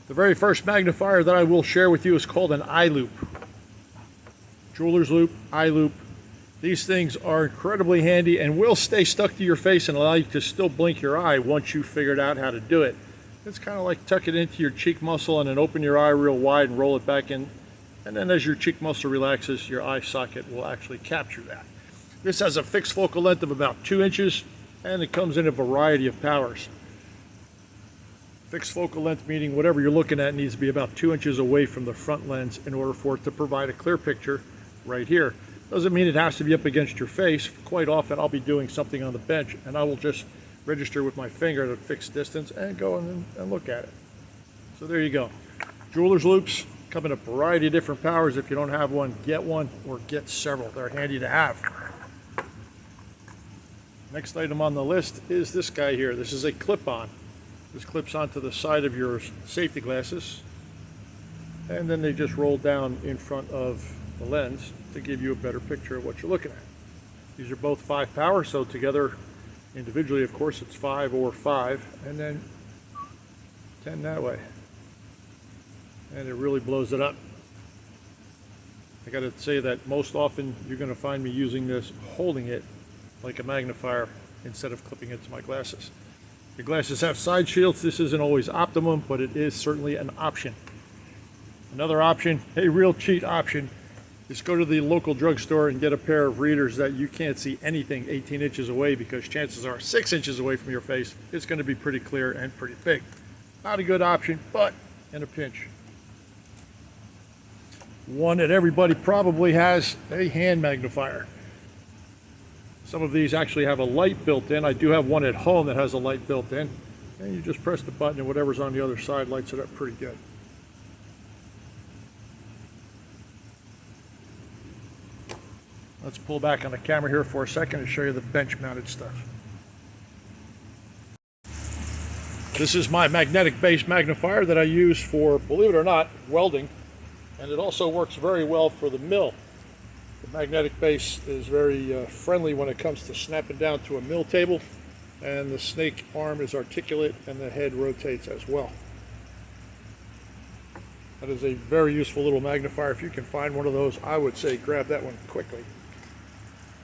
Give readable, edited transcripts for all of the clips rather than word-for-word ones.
The very first magnifier that I will share with you is called an eye loop. Jeweler's loop, eye loop. These things are incredibly handy and will stay stuck to your face and allow you to still blink your eye once you've figured out how to do it. It's kind of like tuck it into your cheek muscle and then open your eye real wide and roll it back in. And then as your cheek muscle relaxes, your eye socket will actually capture that. This has a fixed focal length of about 2 inches and it comes in a variety of powers. Fixed focal length meaning whatever you're looking at needs to be about 2 inches away from the front lens in order for it to provide a clear picture right here. Doesn't mean it has to be up against your face. Quite often I'll be doing something on the bench and I will just register with my finger at a fixed distance and go and look at it. So there you go. Jeweler's loops come in a variety of different powers. If you don't have one or get several. They're handy to have. Next item on the list is this guy here. This is a clip-on. This clips onto the side of your safety glasses and then they just roll down in front of the lens to give you a better picture of what you're looking at. These are both 5 power, so together individually of course it's 5 or 5 and then 10 that way, and it really blows it up. I gotta say that most often you're going to find me using this holding it like a magnifier instead of clipping it to my glasses. Your glasses have side shields. This isn't always optimum, but it is certainly an option. Another option, a real cheat option, is go to the local drugstore and get a pair of readers that you can't see anything 18 inches away, because chances are 6 inches away from your face it's going to be pretty clear and pretty big. Not a good option, but in a pinch. One that everybody probably has, a hand magnifier. Some of these actually have a light built in. I do have one at home that has a light built in, and you just press the button and whatever's on the other side lights it up pretty good. Let's pull back on the camera here for a second and show you the bench mounted stuff. This is my magnetic base magnifier that I use for, believe it or not, welding, and it also works very well for the mill. The magnetic base is very friendly when it comes to snapping down to a mill table, and the snake arm is articulate and the head rotates as well. That is a very useful little magnifier. If you can find one of those, I would say grab that one quickly.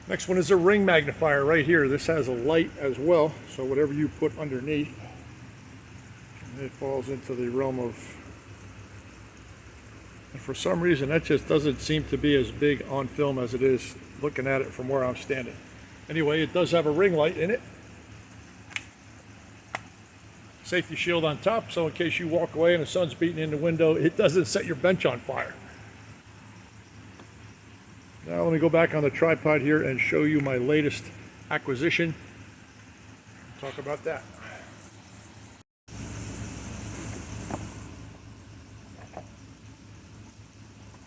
Next one is a ring magnifier right here. This has a light as well, so whatever you put underneath, it falls into the realm of, and for some reason that just doesn't seem to be as big on film as it is looking at it from where I'm standing. Anyway, it does have a ring light in it. Safety shield on top, so in case you walk away and the sun's beating in the window, it doesn't set your bench on fire. Now let me go back on the tripod here and show you my latest acquisition. Talk about that.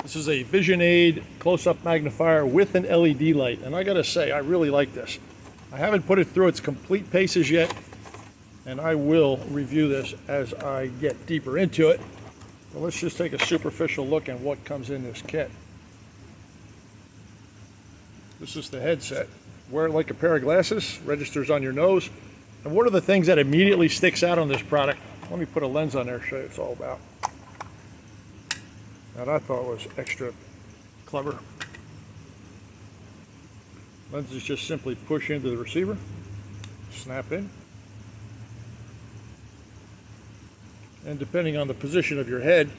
This is a VisionAid close-up magnifier with an LED light, and I gotta say I really like this. I haven't put it through its complete paces yet, and I will review this as I get deeper into it. But let's just take a superficial look at what comes in this kit. This is the headset. Wear it like a pair of glasses, registers on your nose. And one of the things that immediately sticks out on this product, let me put a lens on there to show you what it's all about. That I thought was extra clever. Lenses just simply push into the receiver, snap in, and depending on the position of your head,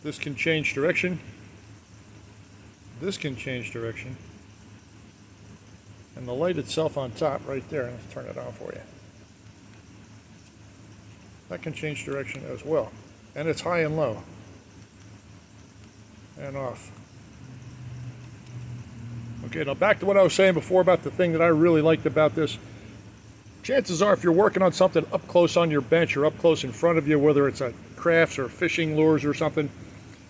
this can change direction. This can change direction, and the light itself on top right there, let's turn it on for you, that can change direction as well, and it's high and low and off. Okay, now back to what I was saying before about the thing that I really liked about this. Chances are if you're working on something up close on your bench or up close in front of you, whether it's a crafts or fishing lures or something,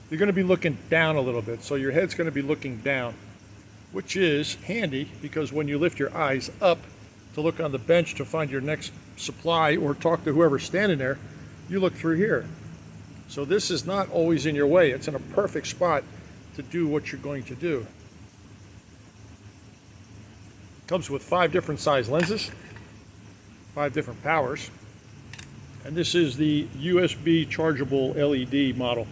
you're going to be looking down a little bit, so your head's going to be looking down, which is handy because when you lift your eyes up to look on the bench to find your next supply or talk to whoever's standing there, you look through here. So this is not always in your way. It's in a perfect spot to do what you're going to do. It comes with 5 different size lenses, 5 different powers, And this is the USB chargeable LED model.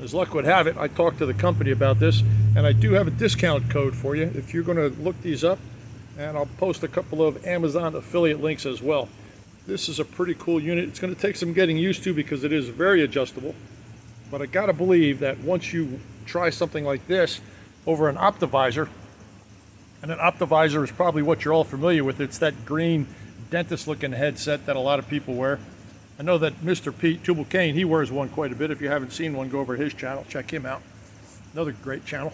As luck would have it, I talked to the company about this, and I do have a discount code for you if you're going to look these up, and I'll post a couple of Amazon affiliate links as well. This is a pretty cool unit. It's going to take some getting used to because it is very adjustable, but I got to believe that once you try something like this over an Optivisor, and an Optivisor is probably what you're all familiar with. It's that green dentist looking headset that a lot of people wear. I know that Mr. Pete Tubal-Cain, he wears one quite a bit. If you haven't seen one, go over to his channel, check him out. Another great channel.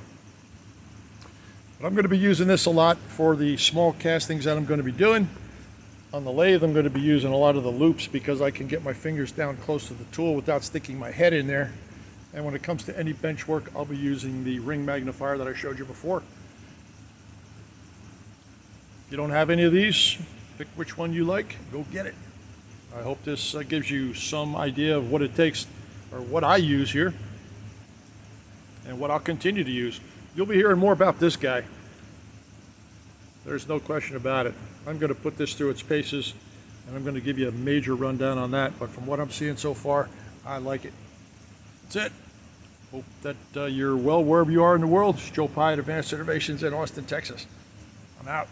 But I'm going to be using this a lot for the small castings that I'm going to be doing. On the lathe, I'm going to be using a lot of the loops because I can get my fingers down close to the tool without sticking my head in there. And when it comes to any bench work, I'll be using the ring magnifier that I showed you before. If you don't have any of these, pick which one you like, go get it. I hope this gives you some idea of what it takes, or what I use here, and what I'll continue to use. You'll be hearing more about this guy. There's no question about it. I'm going to put this through its paces, and I'm going to give you a major rundown on that, but from what I'm seeing so far, I like it. That's it. Hope that you're well wherever you are in the world. It's Joe Pye at Advanced Innovations in Austin, Texas. I'm out.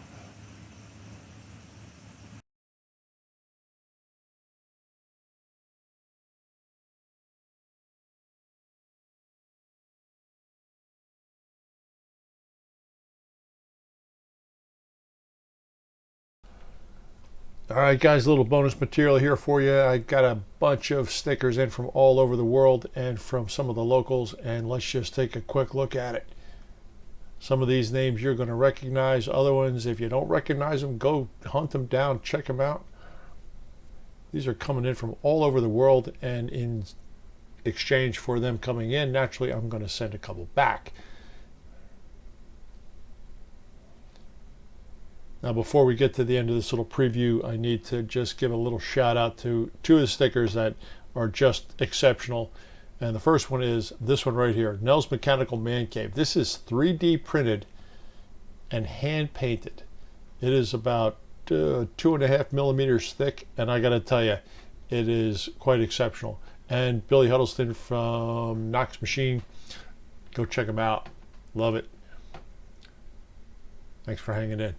All right, guys, a little bonus material here for you. I got a bunch of stickers in from all over the world and from some of the locals, and let's just take a quick look at it. Some of these names you're going to recognize. Other ones, if you don't recognize them, go hunt them down, check them out. These are coming in from all over the world, and in exchange for them coming in, naturally, I'm going to send a couple back. Now, before we get to the end of this little preview, I need to just give a little shout out to two of the stickers that are just exceptional. And the first one is this one right here, Nell's Mechanical Man Cave. This is 3D printed and hand painted. It is about 2.5 millimeters thick, and I got to tell you, it is quite exceptional. And Billy Huddleston from Knox Machine, go check him out. Love it. Thanks for hanging in.